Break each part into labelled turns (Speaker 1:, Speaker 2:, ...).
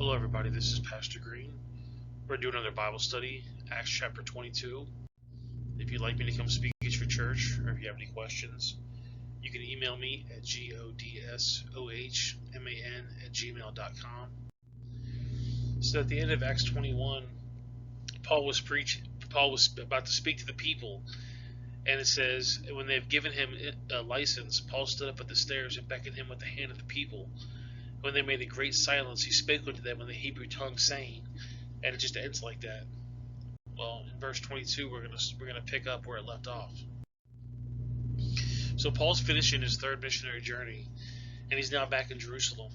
Speaker 1: Hello everybody, this is Pastor Green. We're doing another Bible study, Acts chapter 22. If you'd like me to come speak at your church, or if you have any questions, you can email me at godsohman@gmail.com. So at the end of Acts 21, Paul was about to speak to the people, and it says, when they have given him a license, Paul stood up at the stairs and beckoned him with the hand of the people. When they made a great silence, he spake unto them in the Hebrew tongue, saying, and it just ends like that. Well, in verse 22, we're gonna pick up where it left off. So Paul's finishing his third missionary journey, and he's now back in Jerusalem.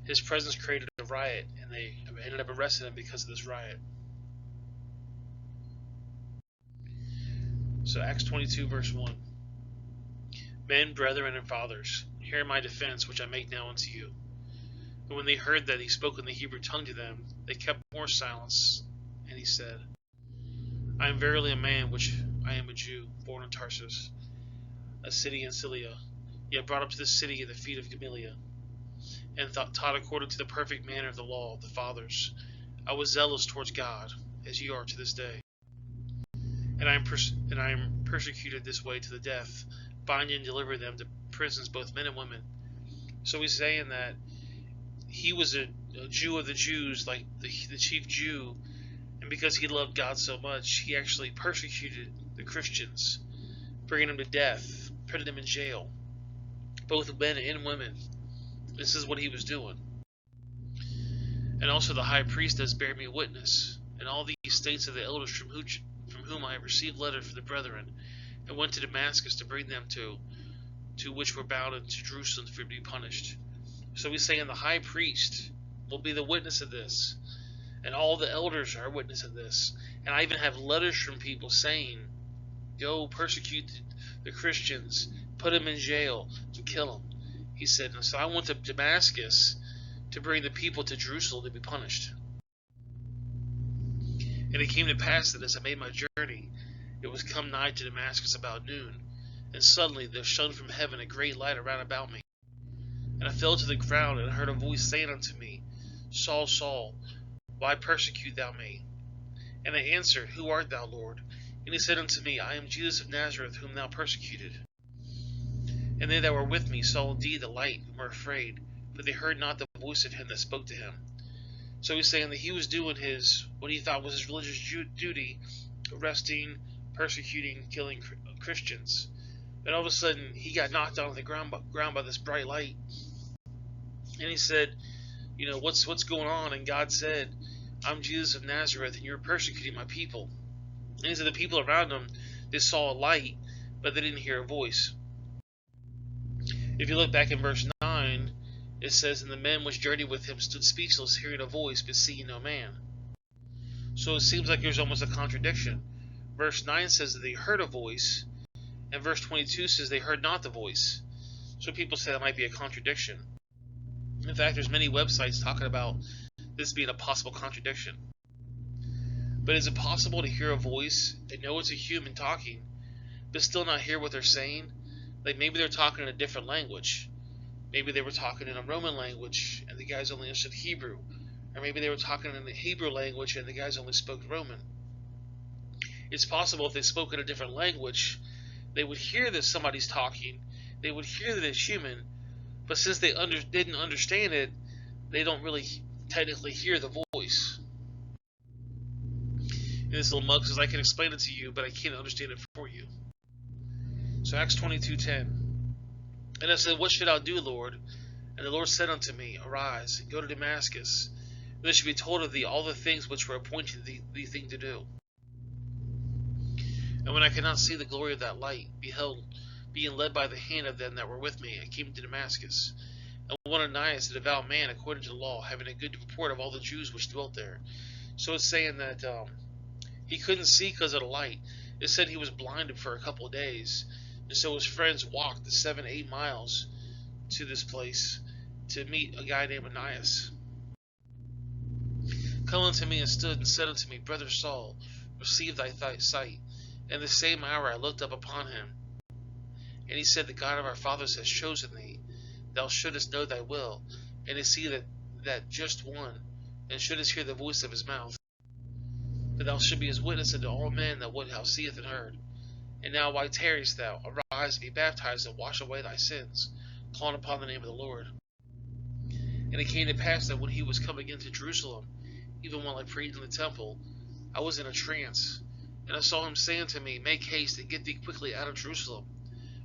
Speaker 1: His presence created a riot, and they ended up arresting him because of this riot. So Acts 22, verse 1. Men, brethren, and fathers, hear my defense, which I make now unto you. And when they heard that he spoke in the Hebrew tongue to them, they kept more silence. And he said, I am verily a man, which I am a Jew, born in Tarsus, a city in Cilicia, yet brought up to this city at the feet of Gamaliel, and taught according to the perfect manner of the law of the fathers. I was zealous towards God, as ye are to this day. And I am persecuted this way to the death, binding and delivering them to prisons, both men and women. So he's saying that he was a Jew of the Jews, like the chief Jew, and because he loved God so much, he actually persecuted the Christians, bringing them to death, putting them in jail, both men and women. This is what he was doing. And also the high priest does bear me witness, and all these states of the elders from whom I have received letters for the brethren, and went to Damascus to bring them to which were bound into Jerusalem for to be punished. So he's saying the high priest will be the witness of this, and all the elders are witness of this. And I even have letters from people saying, go persecute the Christians, put them in jail, and kill them. He said, so I went to Damascus to bring the people to Jerusalem to be punished. And it came to pass that as I made my journey, it was come nigh to Damascus about noon, and suddenly there shone from heaven a great light around about me. And I fell to the ground, and I heard a voice saying unto me, Saul, Saul, why persecute thou me? And I answered, Who art thou, Lord? And he said unto me, I am Jesus of Nazareth, whom thou persecuted. And they that were with me saw indeed the light, and were afraid, but they heard not the voice of him that spoke to him. So he's saying that he was doing what he thought was his religious duty, arresting, persecuting, killing Christians. And all of a sudden, he got knocked down on the ground by this bright light. And he said, what's going on? And God said, I'm Jesus of Nazareth, and you're persecuting my people. And he said the people around him, they saw a light, but they didn't hear a voice. If you look back in verse 9, it says, And the men which journeyed with him stood speechless, hearing a voice, but seeing no man. So it seems like there's almost a contradiction. Verse 9 says that they heard a voice, and verse 22 says they heard not the voice. So people say that might be a contradiction. In fact, there's many websites talking about this being a possible contradiction. But is it possible to hear a voice and know it's a human talking, but still not hear what they're saying? Like maybe they're talking in a different language. Maybe they were talking in a Roman language and the guys only understood Hebrew. Or maybe they were talking in the Hebrew language and the guys only spoke Roman. It's possible if they spoke in a different language, they would hear that somebody's talking, they would hear that it's human, but since they didn't understand it, they don't really technically hear the voice. And this little mug says, I can explain it to you, but I can't understand it for you. So Acts 22:10. And I said, What should I do, Lord? And the Lord said unto me, Arise, and go to Damascus, and there shall be told of thee all the things which were appointed thee to do. And when I could not see the glory of that light, behold, being led by the hand of them that were with me, I came to Damascus. And one Ananias, a devout man, according to the law, having a good report of all the Jews which dwelt there. So it's saying that he couldn't see because of the light. It said he was blinded for a couple of days. And so his friends walked the 7-8 miles to this place to meet a guy named Ananias. Come unto me and stood and said unto me, Brother Saul, receive thy sight. And the same hour I looked up upon him. And he said, The God of our fathers has chosen thee. Thou shouldest know thy will, and to see that just one, and shouldest hear the voice of his mouth. But thou shalt be his witness unto all men that what thou seest and heard. And now why tarriest thou? Arise, be baptized, and wash away thy sins, calling upon the name of the Lord. And it came to pass that when he was come again to Jerusalem, even while I prayed in the temple, I was in a trance. And I saw him saying to me, Make haste and get thee quickly out of Jerusalem,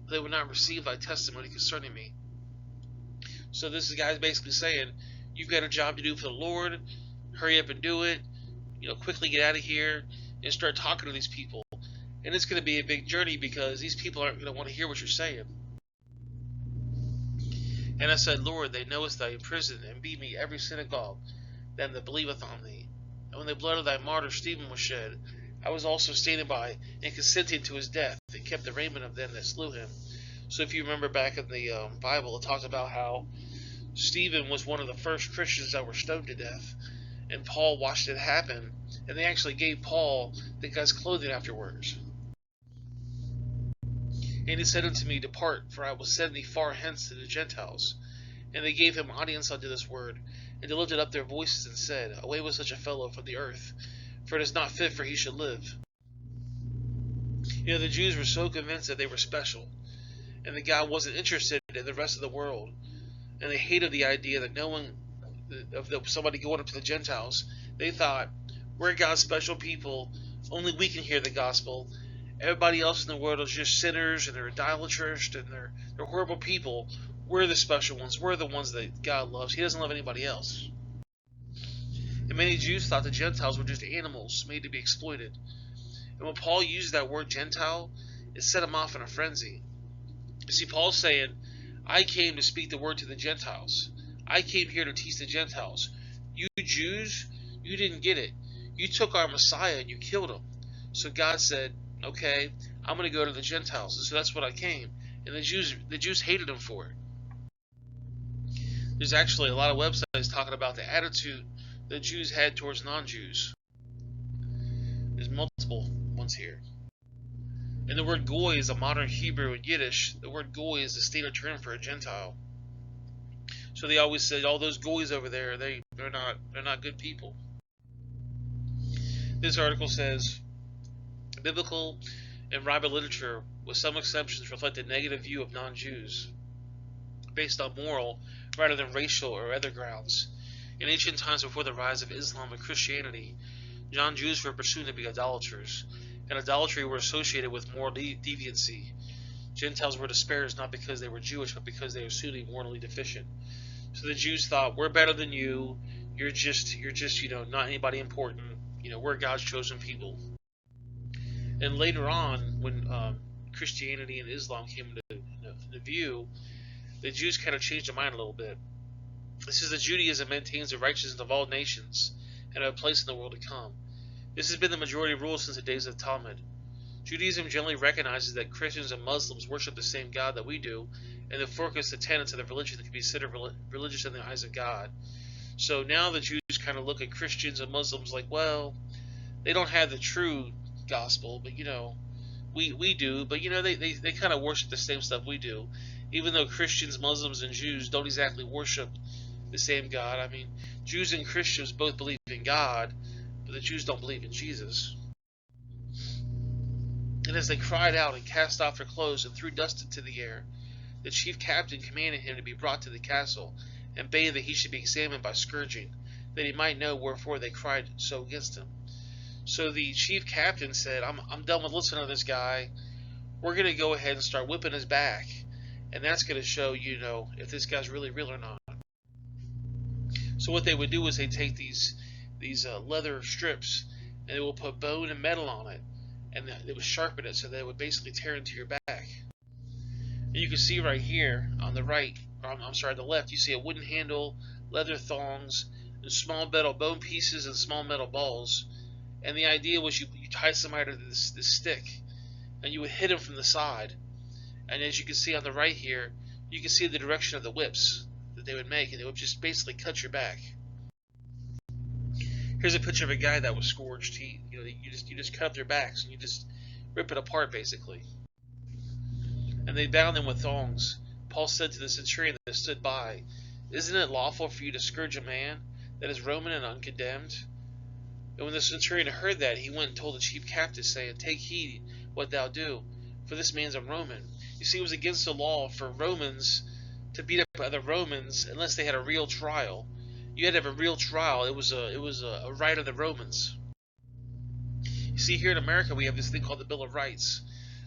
Speaker 1: for they would not receive thy testimony concerning me. So this guy's basically saying, you've got a job to do for the Lord, hurry up and do it, quickly get out of here, and start talking to these people. And it's going to be a big journey because these people aren't going to want to hear what you're saying. And I said, Lord, they knowest thy imprisoned and beat me every synagogue, them that believeth on thee. And when the blood of thy martyr Stephen was shed, I was also standing by and consenting to his death, and kept the raiment of them that slew him. So if you remember back in the Bible, it talks about how Stephen was one of the first Christians that were stoned to death. And Paul watched it happen, and they actually gave Paul the guy's clothing afterwards. And he said unto me, Depart, for I will send thee far hence to the Gentiles. And they gave him audience unto this word, and they lifted up their voices and said, Away with such a fellow from the earth, for it is not fit for he should live. The Jews were so convinced that they were special, and that God wasn't interested in the rest of the world. And they hated the idea that somebody going up to the Gentiles. They thought, we're God's special people, only we can hear the gospel. Everybody else in the world is just sinners, and they're idolatrous, and they're horrible people. We're the special ones. We're the ones that God loves. He doesn't love anybody else. And many Jews thought the Gentiles were just animals made to be exploited. And when Paul used that word Gentile, it set him off in a frenzy. You see, Paul's saying, I came to speak the word to the Gentiles. I came here to teach the Gentiles. You Jews, you didn't get it. You took our Messiah and you killed him. So God said, okay, I'm going to go to the Gentiles. And so that's what I came. And the Jews hated him for it. There's actually a lot of websites talking about the attitude the Jews had towards non-Jews. There's multiple ones here. And the word goy is a modern Hebrew and Yiddish. The word goy is the standard term for a Gentile. So they always said, all those goys over there, they're not good people. This article says, biblical and rabbinic literature, with some exceptions, reflect a negative view of non-Jews, based on moral rather than racial or other grounds. In ancient times before the rise of Islam and Christianity, non-Jews were presumed to be idolaters, and idolatry were associated with moral deviancy. Gentiles were disparaged not because they were Jewish, but because they were assumed to be morally deficient. So the Jews thought, we're better than you. You're just not anybody important. We're God's chosen people. And later on, when Christianity and Islam came into view, the Jews kind of changed their mind a little bit. It says that Judaism maintains the righteousness of all nations and a place in the world to come. This has been the majority rule since the days of the Talmud. Judaism generally recognizes that Christians and Muslims worship the same God that we do, and the focus the tenets of the religion that can be considered religious in the eyes of God. So now the Jews kind of look at Christians and Muslims like, well, they don't have the true gospel, but we do. But they kind of worship the same stuff we do, even though Christians, Muslims, and Jews don't exactly worship the same God. I mean, Jews and Christians both believe in God, but the Jews don't believe in Jesus. And as they cried out and cast off their clothes and threw dust into the air, the chief captain commanded him to be brought to the castle, and bade that he should be examined by scourging, that he might know wherefore they cried so against him. So the chief captain said, I'm done with listening to this guy. We're going to go ahead and start whipping his back, and that's going to show, if this guy's really real or not. So what they would do is they take these leather strips, and they will put bone and metal on it, and they would sharpen it so that it would basically tear into your back. And you can see right here on the right, the left, you see a wooden handle, leather thongs, and small metal bone pieces and small metal balls. And the idea was you tie somebody to this stick, and you would hit him from the side. And as you can see on the right here, you can see the direction of the whips that they would make, and they would just basically cut your back. Here's a picture of a guy that was scourged. You just cut up their backs and you just rip it apart basically. And they bound them with thongs. Paul said to the centurion that stood by, Isn't it lawful for you to scourge a man that is Roman and uncondemned? And when the centurion heard that, he went and told the chief captain, saying, Take heed what thou do, for this man's a Roman. You see, it was against the law for Romans to beat up other Romans unless they had a real trial. You had to have a real trial. It was a right of the Romans. You see, here in America, we have this thing called the Bill of Rights.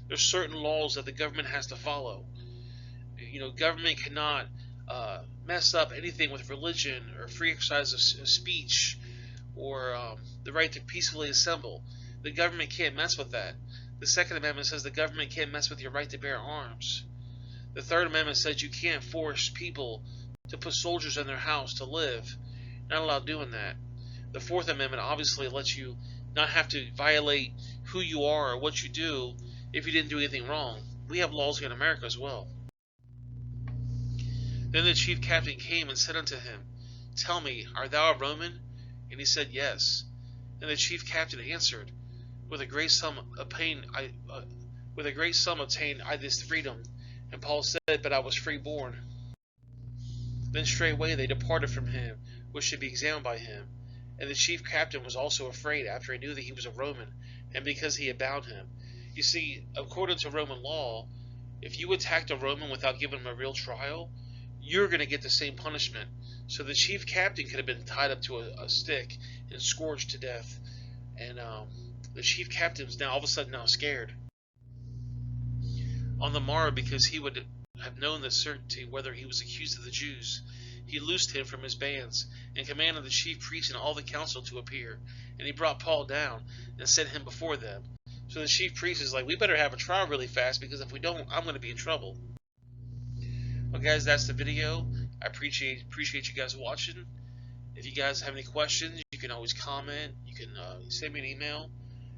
Speaker 1: There's certain laws that the government has to follow. Government cannot mess up anything with religion or free exercise of speech or the right to peacefully assemble. The government can't mess with that. The Second Amendment says the government can't mess with your right to bear arms. The Third Amendment says you can't force people to put soldiers in their house to live. Not allowed doing that. The Fourth Amendment obviously lets you not have to violate who you are or what you do if you didn't do anything wrong. We have laws here in America as well. Then the chief captain came and said unto him, Tell me, art thou a Roman? And he said, Yes. And the chief captain answered, With a great sum obtained I this freedom. And Paul said, But I was freeborn. Then straightway they departed from him, which should be examined by him. And the chief captain was also afraid after he knew that he was a Roman, and because he had bound him. You see, according to Roman law, if you attacked a Roman without giving him a real trial, you're going to get the same punishment. So the chief captain could have been tied up to a stick and scourged to death. And the chief captain's now all of a sudden scared. On the morrow, because he would have known the certainty whether he was accused of the Jews, he loosed him from his bands, and commanded the chief priests and all the council to appear. And he brought Paul down, and set him before them. So the chief priest is like, we better have a trial really fast, because if we don't, I'm going to be in trouble. Well, guys, that's the video. I appreciate you guys watching. If you guys have any questions, you can always comment. You can send me an email.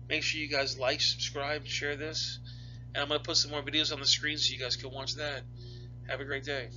Speaker 1: Make sure you guys like, subscribe, share this. And I'm going to put some more videos on the screen so you guys can watch that. Have a great day.